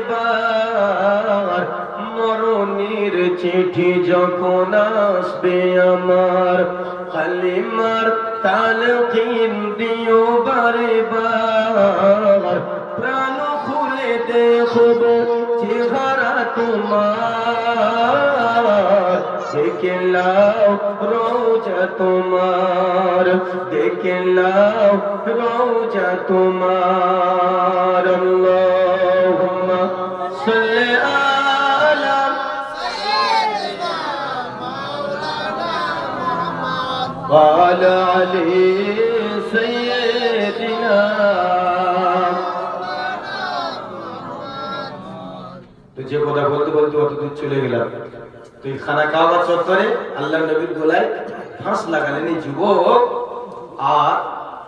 বার মরণের চিঠি যখন আসবে আমার, কালিমার তালকিন দিও বারে বার, প্রাণ খুলে দেখব চেহারা তোমার, দেখে লাও রওজা তোমার, দেখে লাও রওজা তোমার। আল্লাহুম্মা সাল্লি আলা সাইয়্যিদিনা মাওলানা মুহাম্মদ ওয়া আলা আলি সাইয়্যিদিনা। তো যে কথা বলতে বলতে অত দূর চলে গেলাম, তুই খানা কাবা চত্বরে আল্লাহর নবীর গলায় ফাঁস লাগালেন এই যুবক, আর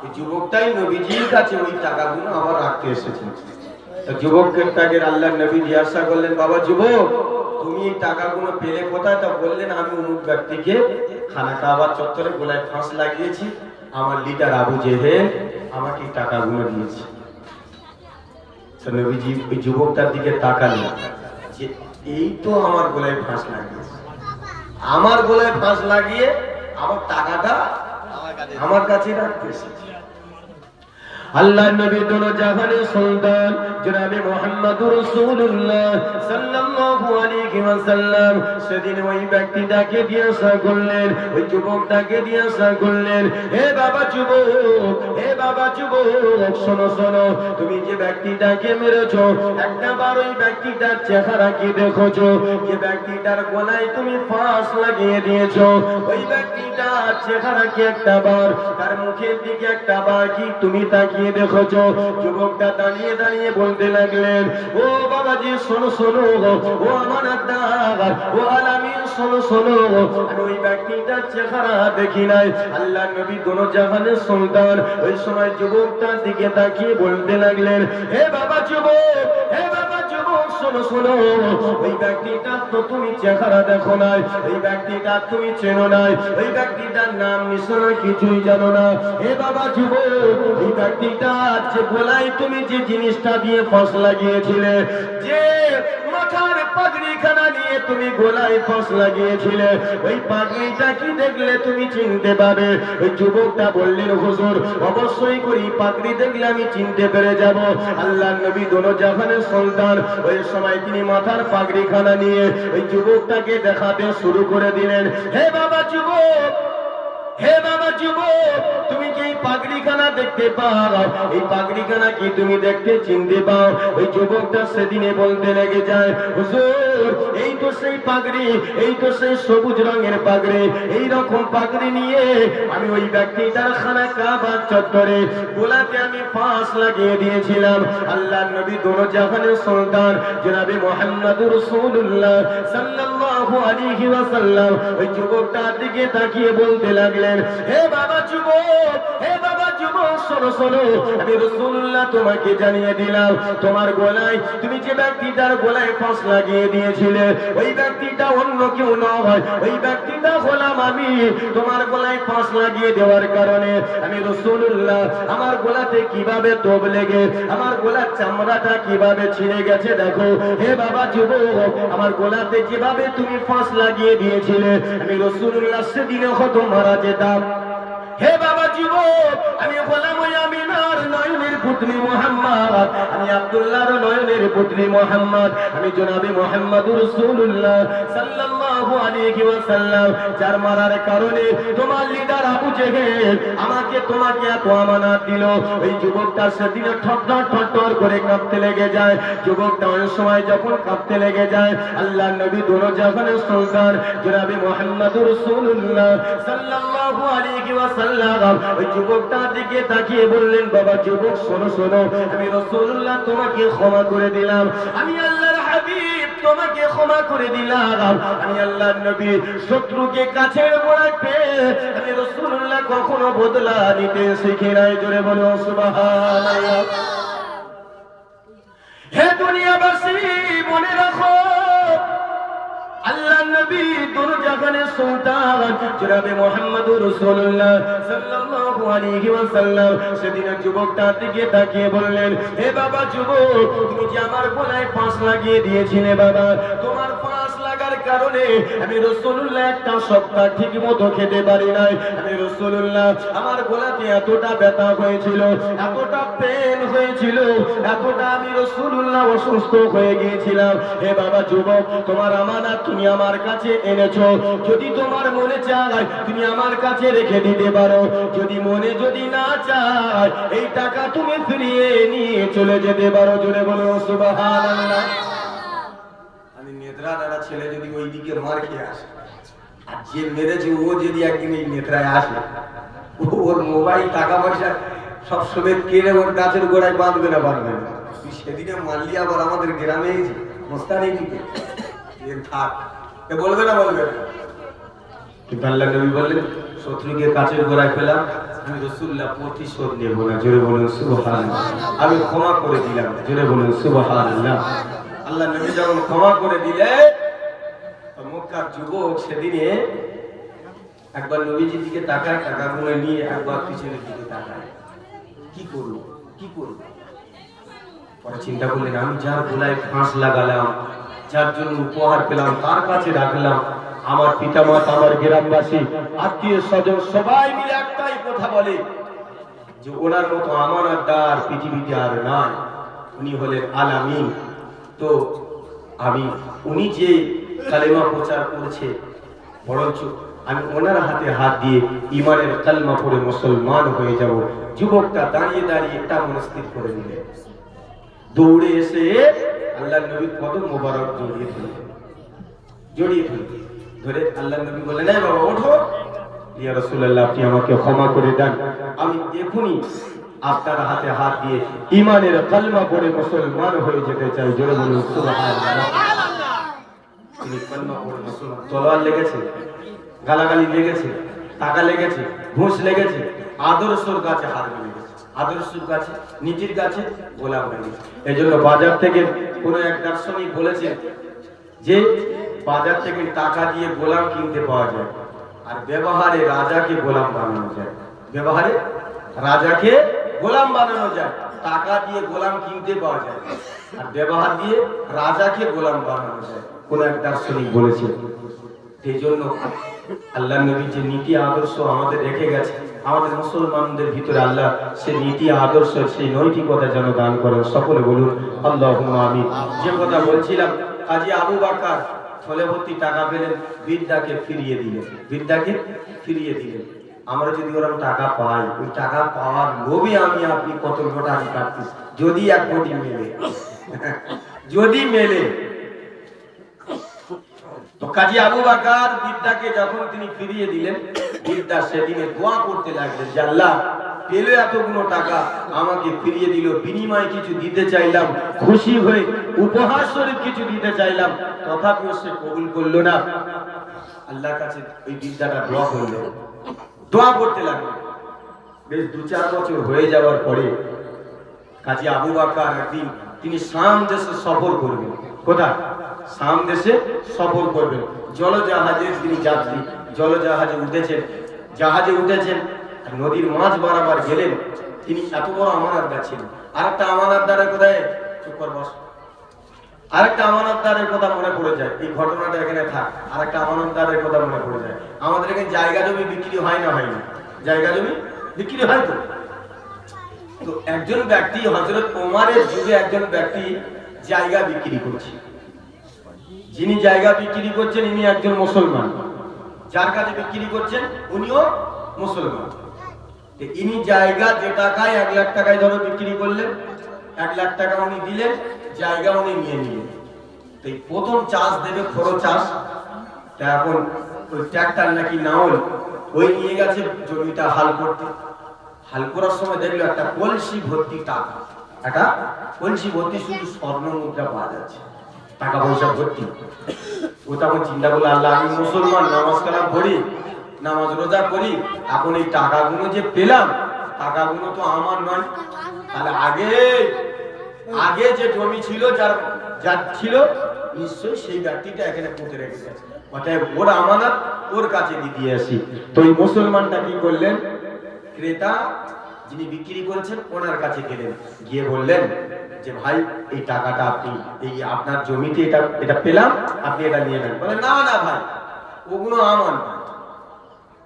এই যুবকটাই নবীজির কাছে ওই টাকাগুলো আবার রাখতে এসেছে। যুবকের তাকে আল্লাহর নবী জিজ্ঞাসা করলেন, বাবা যুবক তুমি এই টাকাগুলো পেলে কোথায়? তা বললেন, আমি অমুক ব্যক্তিকে খানা কাবা চত্বরে গলায় ফাঁস লাগিয়েছি, আমার লিডার আবু জেহেল আমাকে এই টাকাগুলো দিয়েছে। নবীজি ওই যুবকটার দিকে তাকালেন, যে এই তো আমার গলায় ফাঁস লাগিয়েছে, আমার গলায় ফাঁস লাগিয়ে আমার টাকাটা আমার কাছে রাখতে এসেছে। আল্লাহর নবী দোনো জাহানের সুলতান জনাবে মুহাম্মদুর রাসূলুল্লাহ সাল্লাল্লাহু আলাইহি ওয়াসাল্লাম সেদিন ওই ব্যক্তিটাকে জিজ্ঞাসা করলেন, ওই যুবকটাকে জিজ্ঞাসা করলেন, হে বাবা যুবক, হে বাবা যুবক, শোনো শোনো, তুমি যে ব্যক্তিটাকে মেরেছো একটাবার ওই ব্যক্তিটার চেহারা কি দেখেছো? যে ব্যক্তিটার গলায় তুমি ফাঁস লাগিয়ে দিয়েছো ওই ব্যক্তিটার চেহারা কি একটাবার, তার মুখের দিকে একটাবার কি তুমি তাকিয়ে দেখেছো? যুবকটা দাঁড়িয়ে দাঁড়িয়ে বলতে লাগলেন, ও বাবাজি শোনো শোনো, ও আমার আত্মা, ও আলামিন শোনো শোনো, আমি ওই ব্যক্তিটার চেহারা দেখি নাই। আল্লাহ নবী দোনো জাহানের সুলতান ওই সময় যুবকটার দিকে তাকিয়ে বলতে লাগলেন, হে বাবা যুবক, হে বাবা যুবক, শোনো শোনো, ওই ব্যক্তিটার তো তুমি চেহারা দেখো নাই, ওই ব্যক্তিটা তুমি চেনো নাই, ওই ব্যক্তিটার নাম নিশানা কিছুই জানো না। হে বাবা যুবক, ওই ব্যক্তিটার যে গলায় তুমি যে জিনিসটা দিয়ে ফাঁস লাগিয়েছিলে, যে মাথার পাগড়িখানা নিয়ে তুমি গলায় ফাঁস লাগিয়েছিলে, ওই পাগড়িটা কি দেখলে তুমি চিনতে পারবে? ওই যুবকটা বললেন, হুজুর অবশ্যই করি, পাগড়ি দেখলে আমি চিনতে পেরে যাব। আল্লাহর নবী দোনো জাহানের সন্তান ওই সময় তিনি মাথার পাগড়িখানা নিয়ে ওই যুবকটাকে দেখাতে শুরু করে দিলেন, হে বাবা যুবক, হে বাবা যুবক, তুমি কি এই পাগড়িখানা দেখতে পাও? এই পাগড়িখানা কি তুমি দেখতে চিনতে পাও? ওই যুবকটা সেদিনে বলতে লেগে যায়, হুজুর এই তো সেই পাগড়ি, এই তো সেই সবুজ রঙের পাগড়ি, এই রকম পাগড়ি নিয়ে আমি ওই ব্যক্তিটার খানা কাবা চত্বরে গোলাতে আমি ফাঁস লাগিয়ে দিয়েছিলাম। আল্লাহর নবী দোনো জাহানের সুলতান জনাবে মুহাম্মদুর রাসূলুল্লাহ সাল্লাল্লাহু আলাইহি ওয়াসাল্লাম ওই যুবকটার দিকে তাকিয়ে বলতে লাগলেন, হে বাবা যুবক, হে বাবা যুবক, শোনো শোনো, আমি রাসূলুল্লাহ তোমাকে জানিয়ে দিলাম, তোমার গলায় তুমি যে ব্যক্তিটার গলায় ফাঁস লাগিয়ে দিয়েছিলে ওই ব্যক্তিটা অন্য কেউ নয়, ওই ব্যক্তিটা হলাম আমি। তোমার গলায় ফাঁস লাগিয়ে দেওয়ার কারণে আমি রাসূলুল্লাহ আমার গলাতে কিভাবে তোপ লেগে আমার গলার চামড়াটা কিভাবে ছিঁড়ে গেছে দেখো। হে বাবা যুবক, আমার গলাতে যেভাবে তুমি ফাঁস লাগিয়ে দিয়েছিলে আমি রাসূলুল্লাহ সেদিনে হয়তো মারা যেতাম। হে বাবা যুবক, আমি গোলাম ওই আমিনার নয়নের পুত্রী মুহাম্মদ, আমি আব্দুল্লাহর নয়নের পুত্রী মুহাম্মদ, আমি জনাবে মুহাম্মদুর রাসূলুল্লাহ সাল্লাল্লাহু আলাইহি ওয়াসাল্লাম, যার মারার কারণে তোমার লিডার আবু জেহেল আমাকে তোমাকে এত আমানত দিল। ওই যুবকটা সেদিনে ঠট্টর করে কাঁপতে লেগে যায়। যুবকটা ওই সময় যখন কাঁপতে লেগে যায়, আল্লাহর নবী দোনো জাহানের সুলতান জনাবে মুহাম্মদুর রাসূলুল্লাহ সাল্লাল্লাহু আলাইহি ওয়াসাল্লাম ওই যুবকটার দিকে তাকিয়ে বললেন, বাবা যুবক শোনো শোনো, আমি রাসূলুল্লাহ তোমাকে ক্ষমা করে দিলাম, আমি আল্লাহর হাবিব তোমাকে ক্ষমা করে দিলাম, আমি আল্লাহর নবী শত্রুকে কাছের গোড়ায় পেয়ে আমি রাসূলুল্লাহ কখনো বদলা নিতে শিখি নাই। জোরে বলো সুবহানাল্লাহ। হে দুনিয়াবাসী মনে রাখো, আল্লাহ নবী দোনো জাহানের সুলতান জনাব মুহাম্মদুর রাসূলুল্লাহ সাল্লাল্লাহু আলাইহি ওয়াসাল্লাম সেদিনের যুবকটার দিকে তাকিয়ে বললেন, হে বাবা যুবক, তুমি যে আমার গলায় ফাঁস লাগিয়ে দিয়েছিলে বাবা, তোমার ফাঁস লাগার কারণে আমি রাসূলুল্লাহ একটা সপ্তাহ ঠিকমতো খেতে পারি নাই। আমি রাসূলুল্লাহ আমার গলাতে এতটা ব্যথা হয়েছিল, এতটা পেন হয়েছিল, এতটা আমি রাসূলুল্লাহ অসুস্থ হয়ে গিয়েছিলাম। হে বাবা যুবক, তোমার আমানত তুমি আমার কাছে এনেছো, যদি তোমার মনে চায় তুমি আমার কাছে রেখে দিতে পারো, যদি মনে যদি না চায় এই টাকা তুমি ফিরিয়ে নিয়ে চলে যেতে পারো। জোরে বলো সুবহানাল্লাহ। আমি নেত্রা দাদা ছেলে যদি ওই দিকে মার খেয়ে আসে, আর যে মেরেছে ও যদি একদিন এই নেত্রায় আসে, ওর মোবাইল টাকা পয়সা সব সময় কেড়ে ওর গাছের গোড়ায় বাঁধবে না, পারবে না। তুই সেদিনে মারলি আবার আমাদের গ্রামে মোস্তানি দিকে থাক, বলবে না বলবে না। কিন্তু আল্লাহ নবী বললেন, শত্রুকে কাছের গোড়ায় পেলাম, আমি রাসূলুল্লাহ প্রতিশোধ নেব না। জোরে বলুন সুবহানাল্লাহ। আমি ক্ষমা করে দিলাম। জোরে বলুন সুবহানাল্লাহ। আল্লাহ নবী যখন ক্ষমা করে দিলে, মক্কার যুবক সেদিনে একবার নবীজির দিকে তাকায়, টাকা গুনে নিয়ে একবার পিছনের দিকে তাকায়, কি করব কি করব। পরে চিন্তা করলেন, আমি যার গলায় ফাঁস লাগালাম, যার জন্য উপহার পেলাম, তার কাছে রাখলাম, আমার পিতামাতা, আমার গ্রামবাসী, আত্মীয় স্বজন সবাই মিলে একটাই কথা বলে যে ওনার মতো আমানতদার পৃথিবীতে আর নাই, উনি হলেন আল আমিন। তো আমি উনি যে কালেমা প্রচার করেছে, বরঞ্চ আমি ওনার হাতে হাত দিয়ে ঈমানের কালেমা পড়ে মুসলমান হয়ে যাব। যুবকটা দাঁড়িয়ে দাঁড়িয়ে এটা মনস্থির করে নিলে, দৌড়ে এসে আল্লাহ নবীর কদম মোবারক জড়িয়ে ধরলেন। ধরে আল্লাহ নবী বললেন, এই বাবা ওঠো, ইয়া রাসূলুল্লাহ আপনি আমাকে ক্ষমা করে দেন, আমি এখনই আপনার হাতে হাত দিয়ে ঈমানের কালেমা পড়ে মুসলমান হয়ে যেতে চাই। জোরে বলুন সুবহানাল্লাহ। তিনি কালেমা পড়ে মুসলমান। তলোয়ার লেগেছে, গালাগালি লেগেছে, টাকা লেগেছে, ঘুষ লেগেছে, আদর্শর কাছে হার লেগেছে, আদর্শের কাছে, নীতির কাছে গোলাম হয়ে গেছে। এই জন্য বাজার থেকে কোন এক দার্শনিক বলেছে যে বাজার থেকে টাকা দিয়ে গোলাম কিনতে পাওয়া যায়, আর ব্যবহারে রাজাকে গোলাম বানানো যায়। ব্যবহারে রাজাকে গোলাম বানানো যায়, টাকা দিয়ে গোলাম কিনতে পাওয়া যায়, আর ব্যবহার দিয়ে রাজাকে গোলাম বানানো যায়, কোন এক দার্শনিক বলেছে। এই জন্য আল্লাহ নবী যে নীতি আদর্শ আমাদের রেখে গেছে, আমাদের মুসলমানদের ভিতরে আল্লাহ সে নীতি আদর্শ, সেই নৈতিকতা যেন দান করেন। সকলে বলুন আল্লাহুম্মা আমিন। যে কথা বলছিলাম, কাজী আবু বকর থলে ভর্তি টাকা পেলেন, বৃদ্ধাকে ফিরিয়ে দিলেন, বৃদ্ধাকে ফিরিয়ে দিলেন। আমরা যদি ওরকম টাকা পাই, ওই টাকা পাওয়ার লোভে আমি আপনি কত টাকা কাটতেছি, যদি এক কোটি মেলে, যদি মেলে। তো কাজী আবু বকর বৃদ্ধাকে যখন তিনি ফিরিয়ে দিলেন, বৃদ্ধা সেদিনে দোয়া করতে লাগলেন যে আল্লাহ পেলে এতগুলো টাকা, আমাকে ফিরিয়ে দিল, বিনিময়ে কিছু দিতে চাইলাম, খুশি হয়ে উপহার স্বরূপ কিছু দিতে চাইলাম, তথাপিও সে কবুল করলো না। আল্লাহর কাছে ওই বৃদ্ধাটা দোয়া করলো, দোয়া করতে লাগলো। বেশ 2-4 বছর হয়ে যাওয়ার পরে কাজী আবু বকর একদিন তিনি শাম দেশে সফর করবেন। কোথায়? শাম দেশে সফর করবেন। জলজাহাজে তিনি যাত্রী, জলজাহাজে উঠেছেন, জাহাজে উঠেছেন, নদীর মাঝ বরাবর গেলেন। তিনি এত বড় আমানতদার ছিলেন। আরেকটা আমানতদারের কোথায়, চুপ কর বস, আরেকটা আমানতদারের কথা মনে পড়ে যায়, এই ঘটনাটা এখানে থাক। আরেকটা আমানতদারের কথা মনে পড়ে যায়, আমাদের এখানে জায়গা জমি বিক্রি হয় না, হয় না? জায়গা জমি বিক্রি হয় তো। তো একজন ব্যক্তি, হযরত ওমরের যুগে একজন ব্যক্তি জায়গা বিক্রি করছে। যিনি জায়গা বিক্রি করছেন ইনি একজন মুসলমান, যার কাছে বিক্রি করছেন উনিও মুসলমান। ইনি জায়গা যে টাকায় 1 লাখ টাকায় ধরো বিক্রি করলেন, 1 লাখ টাকা উনি দিলেন, জায়গা উনি নিয়ে নিলেন। তো প্রথম চাষ দেবে খরচ চাষ, তা এখন ওই ট্রাক্টর নাকি নাওল ওই নিয়ে গেছে জমিটা হাল করতে। হাল করার সময় দেখলো একটা কলসি ভর্তি টাকা, একটা কলসি ভর্তি শুধু স্বর্ণ মুদ্রা পাওয়া যাচ্ছে, টাকা পয়সা ভর্তি। ও তখন চিন্তা করলো, আল্লাহ আমি মুসলমান, নামাজ কালাম পড়ি, নামাজ রোজা করি, এখন এই টাকাগুলো যে পেলাম, টাকাগুলো তো আমার নয়, তাহলে আগে আগে যে জমি ছিল যার ছিল নিশ্চয়ই সেই ব্যক্তিটা এখানে পুঁতে রেখে গেছে, অতএব ওর আমানত ওর কাছে দিয়ে আসি। তো এই মুসলমানটা কি করলেন, ক্রেতা যিনি বিক্রি করেছেন ওনার কাছে গেলেন, গিয়ে বললেন যে ভাই এই টাকাটা আপনি এই আপনার জমিতে এটা পেলাম, আপনি এটা নিয়ে নেন। বলে না না ভাই, ওগুলো আমার না,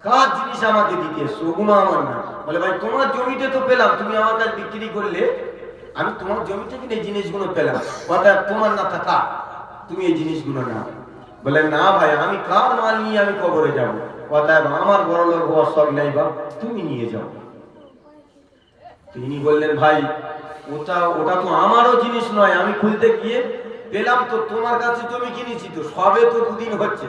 কার জিনিস আমাকে দিতে এসছো, ওগুলো আমার না। বলে ভাই তোমার জমিতে তো পেলাম, তুমি আমার কাছে বিক্রি করলে, আমি তোমার জমি থেকে এই জিনিসগুলো পেলাম, অর্থাৎ তোমার না থাকা, তুমি এই জিনিসগুলো না। বলে না ভাই, আমি কার মাল নিয়ে আমি কবরে যাবো, অতএব আমার বড় লোক হওয়ার শখ নেই বা তুমি নিয়ে যাও। তিনি বললেন ভাই ওটা তো আমারও জিনিস নয়, আমি খুলতে গিয়ে পেলাম তো তোমার কাছে জমি কিনেছি, তো সবে তো দুদিন হচ্ছে,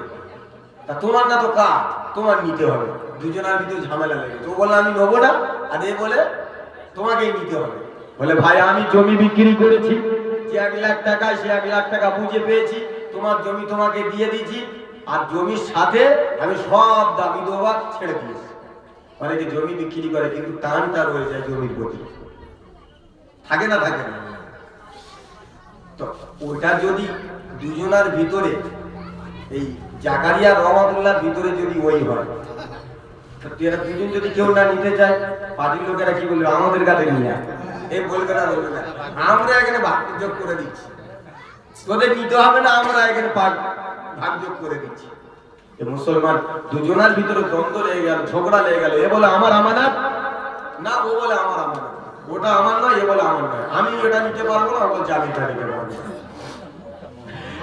তা তোমার না তো কার, তোমার নিতে হবে। দুজনের ভিতরে ঝামেলা লেগে, তো বলে আমি নেবো না, আর এ বলে তোমাকেই নিতে হবে। বলে ভাই আমি জমি বিক্রি করেছি, যে 1 লাখ টাকা, সে 1 লাখ টাকা বুঝে পেয়েছি, তোমার জমি তোমাকে দিয়ে দিয়েছি, আর জমির সাথে আমি সব দাবি দেওয়া ছেড়ে দিয়েছি। অনেকে জমি বিক্রি করে কিন্তু টানটা রয়ে যায় জমির প্রতি, থাকে না থাকে না। তো ওটা যদি দুজনার ভিতরে, এই জাকারিয়া রহমাতুল্লাহর ভিতরে যদি ওই হয়, এরা দুজন যদি কেউ না নিতে চায়, পার্টির লোকেরা কি বলবে, আমাদের কাছে নিয়ে আসবে, এই বলবে না, আমরা এখানে ভাগযোগ করে দিচ্ছি, তোদের নিতে হবে না, আমরা এখানে ভাগযোগ করে দিচ্ছি। মুসলমান দুজনার ভিতরে দ্বন্দ্ব লেগে গেল, ঝগড়া লেগে গেল। এ বলে আমার আমানত না, ও বলে আমার আমানত, ওটা আমার নয়, এ বলে আমার নয়, আমি এটা নিতে পারবো না, ও বলছে আমি এটা নিতে পারবো না।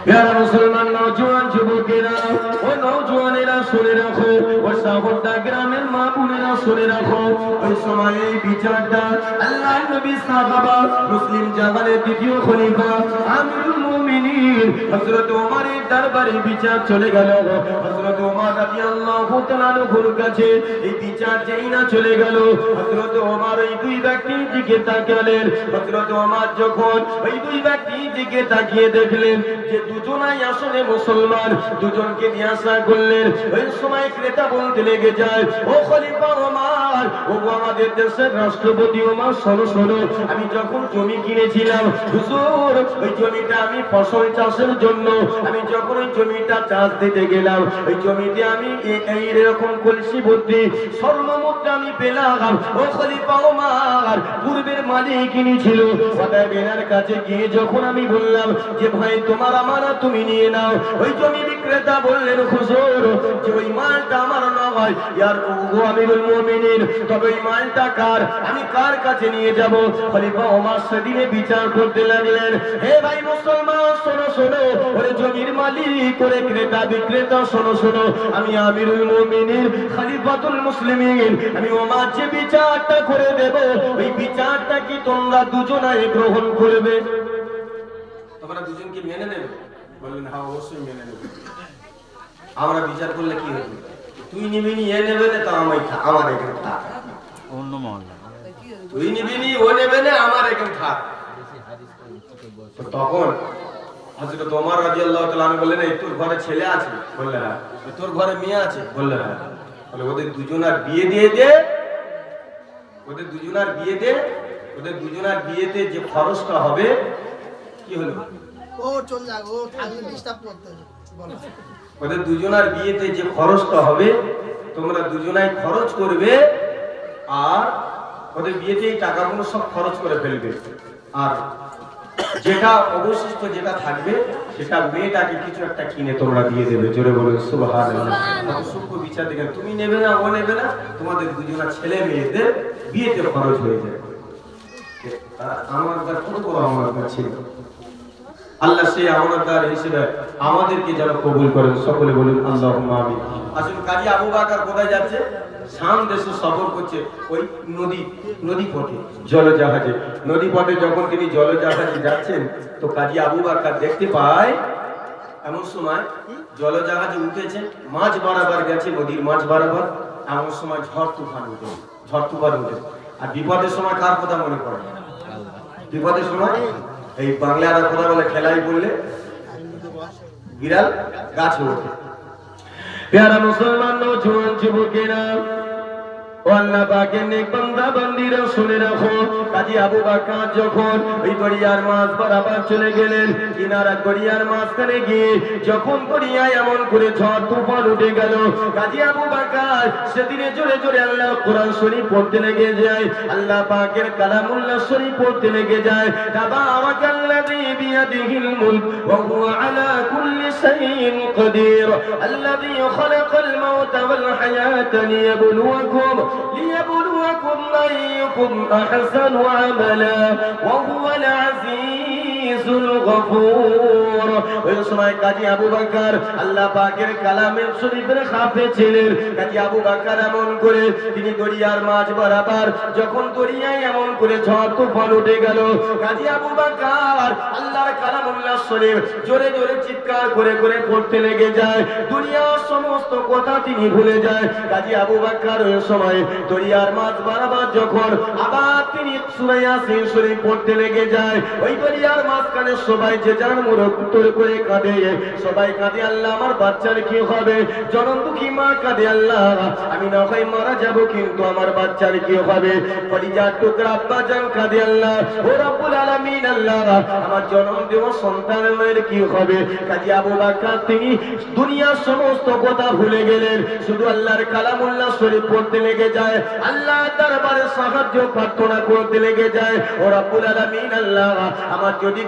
প্যারা মুসলমান নওজোয়ান যুবকেরা ও নওজোয়ানেরা শুনে রাখো, ও সাগরদা গ্রামের মা বোনেরা শুনে রাখো, ওই সময় এই বিচারটা আল্লাহর নবী সাহাবা মুসলিম জামানের দ্বিতীয় খলিফা আমিরুল মুমিনিন হযরত ওমরের দরবারে বিচার চলে গেল। হযরত ওমর রাদিয়াল্লাহু তাআলা আনহুর কাছে এই বিচার যেই না চলে গেল, হযরত ওমর এই দুই ব্যক্তির দিকে তাকালেন। হযরত ওমর যখন ওই দুই ব্যক্তির দিকে তাকিয়ে দেখলেন যে দুজনাই আসলে মুসলমান, দুজনকে জিজ্ঞাসা করলেন। ওই সময় ক্রেতা বলতে লেগে যায়, ও খলিফা ওমর, ও আমাদের দেশের রাষ্ট্রপতি ওমর, শোনো শোনো, আমি যখন জমি কিনেছিলাম হুজুর, ওই জমিটা আমি ফসল চাষের জন্য, আমি যখন ওই জমিটা চাষ দিতে গেলাম, ওই জমিতে আমি এইরকম কলসি ভর্তি স্বর্ণ মুদ্রা আমি পেলাম। ও খলিফা ওমর, পূর্বের মালিক কিনেছিল, অতএব এনার কাছে গিয়ে যখন আমি বললাম যে ভাই তোমার আমানত তুমি নিয়ে নাও, ওই জমি বিক্রেতা বললেন হুজুর যে ওই মালটা আমার নয়, ইয়ার ও আমিরুল মুমিনিন, তবে ওই মালটা কার, আমি কার কাছে নিয়ে যাব? খলিফা ওমর সেদিনে বিচার করতে লাগলেন, হে ভাই মুসলমান শোনো শোনো, ওরে জমির মালিক, ওরে ক্রেতা বিক্রেতা শোনো শোনো, আমি আমিরুল মুমিনিন খলিফাতুল মুসলিমিন, আমি ওমর যে বিচারটা করে দেব, ওই বিচারটা কি তোমরা দুজনাই গ্রহণ করবে? তোমরা দুজনকে মেনে নেবে? বললেন হ্যাঁ অবশ্যই মেনে নেবে। আমরা বিচার করলে কি হবে, তুই নিবি নি, এ নেবে না, তো আমার এখানে থাক, অন্য মহল্লা, তুই নিবি নি, ও নেবে না, আমার এখানে থাক। তখন হযরত ওমর রাদিয়াল্লাহু তাআলা আনহু বললেন, এই তোর ঘরে ছেলে আছে? বললে হ্যাঁ। তোর ঘরে মেয়ে আছে? বললে হ্যাঁ। বলে ওদের দুজনার বিয়ে দিয়ে দে, ওদের দুজনার বিয়ে দে, ওদের দুজনার বিয়েতে যে খরচটা হবে, কি হলো, ও চল যা, ও থাকলে ডিস্টার্ব করতে বলো, ওদের দুজনার বিয়েতে যে খরচটা হবে তোমরা দুজনাই খরচ করবে, আর ওদের বিয়েতে এই টাকাগুলো সব খরচ করে ফেলবে, আর যেটা অবশিষ্ট যেটা থাকবে সেটা মেয়েটাকে কিছু একটা কিনে তোমরা দিয়ে দেবে। জোরে বলুন সুবহানাল্লাহ। সূক্ষ্ম বিচার দেখেন, তুমি নেবে না, ও নেবে না, তোমাদের দুজনা ছেলে মেয়েদের বিয়েতে খরচ হয়ে যাবে। আমার কত বড় আমানত ছিল, আল্লাহ সেই আমানতদার হিসেবে আমাদেরকে যেন কবুল করেন, সকলে বলুন আল্লাহুম্মা আমিন। আসুন, কাজী আবু বকর কোথায় যাচ্ছে? শাম দেশে সফর করছে, ওই নদী পথে, জলজাহাজে। নদী পথে যখন তিনি জলজাহাজে যাচ্ছেন, তো কাজী আবু বকর দেখতে পায় এমন সময় জলজাহাজে উঠেছে, মাঝ বরাবর গেছে, নদীর মাঝ বরাবর, এমন সময় ঝড় তুফান উঠে। আর বিপদের সময় কার কথা মনে পড়ে? বিপদের সময় এই বাংলার কথা বলে, খেলাই বললে বিড়াল গাছ ওঠে। প্যারা মুসলমান নওজোয়ান যুবকেরা, ও আল্লাহ পাকের নেক বান্দা বান্দিরা শুনে রাখো, কাজী আবু বকর যখন ওই দরিয়ার মাছ বরাবর চলে গেলেন, কিনারা দরিয়ার মাঝখানে গিয়ে যখন দরিয়ায় এমন করে ঝড় তুফান উঠে গেল, কাজী আবু বকর সেদিনে জোরে জোরে আল্লাহ কোরআন শরীফ পড়তে লেগে যায়, আল্লাহ পাকের কালামুল্লাহ শরীফ পড়তে লেগে যায়। তাবারাকাল্লাযী বিয়াদিহিল মুলক ওয়া হুয়া আলা কুল্লি শাইইন কাদির আল্লাযী খালাকাল মাউতা ওয়াল হায়াতা লিয়াবলুয়াকুম أيكم أحسن عملا وهو العزيز الغفور। ওই সময় কাজী আবু বকর আল্লাহ পাকের কালামের শরীফের হাফেজ ছিলেন। কাজী আবু বকর এমন করে তিনি দরিয়ার মাঝ বরাবর যখন দরিয়ায় এমন করে ঝড় তুফান উঠে গেল, কাজী আবু বকর আল্লাহর কালামুল্লাহ শরীফ জোরে জোরে চিৎকার করে করে পড়তে লেগে যায়, দুনিয়ার সমস্ত কথা তিনি ভুলে যায়। কাজী আবু বকর ওই সময় দরিয়ার মাঝ বরাবর যখন আবার তিনি সূরা ইয়াসিন শরীফ পড়তে লেগে যায়, ওই দরিয়ার মাঝখানে সবাই যে যার মুখ উত্তর করে কাঁদে, সবাই কাঁদে আল্লাহ আমার বাচ্চার কি হবে, জনম দুঃখী মা কাঁদে আল্লাহ আমি না হয় মারা যাব কিন্তু আমার বাচ্চার কি হবে, কলিজার টুকরা আব্বা জান কাঁদে আল্লাহ ও রব্বুল আলামিন আল্লাহ আমার জনম দেওয়া সন্তানের কি হবে। কাজী আবু বকর তিনি দুনিয়ার সমস্ত কথা ভুলে গেলেন, শুধু আল্লাহর কালামুল্লাহ শরীফ পড়তে লেগে যায়, আল্লাহ দরবারে সাহায্য প্রার্থনা করতে লেগে যায়। ও রব্বুল আলামিন আল্লাহ আমার যদি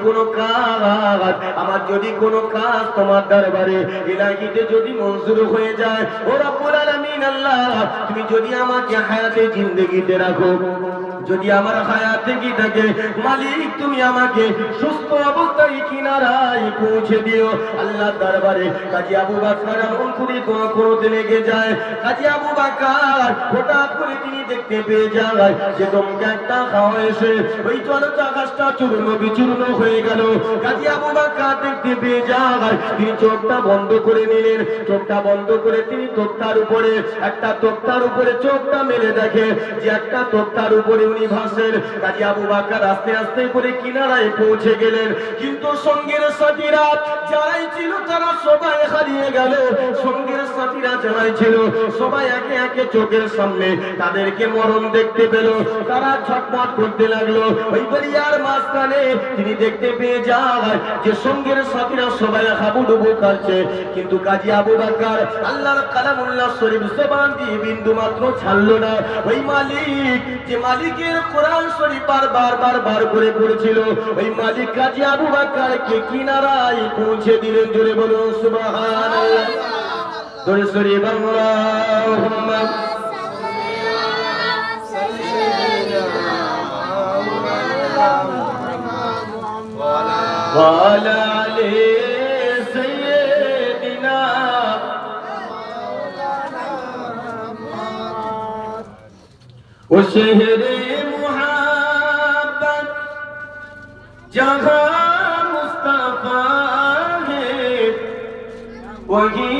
কোনো কাজ তোমার দরবারে ইলাহিতে যদি মঞ্জুর হয়ে যায়, ও রব্বুল আলামিন আল্লাহ তুমি যদি আমাকে হায়াতে জিন্দেগিতে রাখো, যদি আমার হায়াতে কি থাকে মালিক তুমি আমাকে সুস্থ অবস্থায় কিনারায় পৌঁছে দিও আল্লাহ দরবারে। কাজী আবু বকর এমন করে দোয়া করতে লেগে যায়। কাজী আবু বকর হঠাৎ করে তিনি দেখতে পেয়ে যায় যে দমকা একটা হাওয়া এসে ওই জলতা গাছটা চূর্ণ বিচূর্ণ হয়ে গেল। কাজী আবু বকর দেখতে পেয়ে যায়, তিনি চোখটা বন্ধ করে নিলেন, চোখটা বন্ধ করে তিনি তক্তার উপরে চোখটা মেলে দেখে যে একটা তক্তার উপরে উনি ভাসেন। কাজী আবু বকর আস্তে আস্তে করে কিনারায় পৌঁছে গেলেন, কিন্তু সঙ্গের সাথীরা যারাই ছিল তারা সবাই হারিয়ে গেল। সঙ্গের সাথীরা যারাই ছিল সবাই একে একে চোখের সামনে তাদেরকে মরণ দেখতে পেল, তারা ছটফট করতে লাগলো। ওই দরিয়ার মাঝখানে তিনি দেখতে পেয়ে যায় যে সঙ্গের সাথীরা সবাই হাবুডুবু কাটছে, কিন্তু কাজী আবু বকর আল্লাহর কালামুল্লাহ শরীফ জবান দিয়ে বিন্দু মাত্র ছাড়লো না। ওই মালিক যে মালিকের কোরআন শরীফ বার করে পড়ছিল, ওই মালিক কাজী আবু বকরকে কিনারায় পৌঁছে দিলেন। জোরে বলুন সুবহানাল্লাহ, জোরে জোরে আল্লাহুম্মা ওয়ালা আলি সাইয়্যিদিনা ও শহরে মুহাব্বত जहाँ मुस्तफा है वही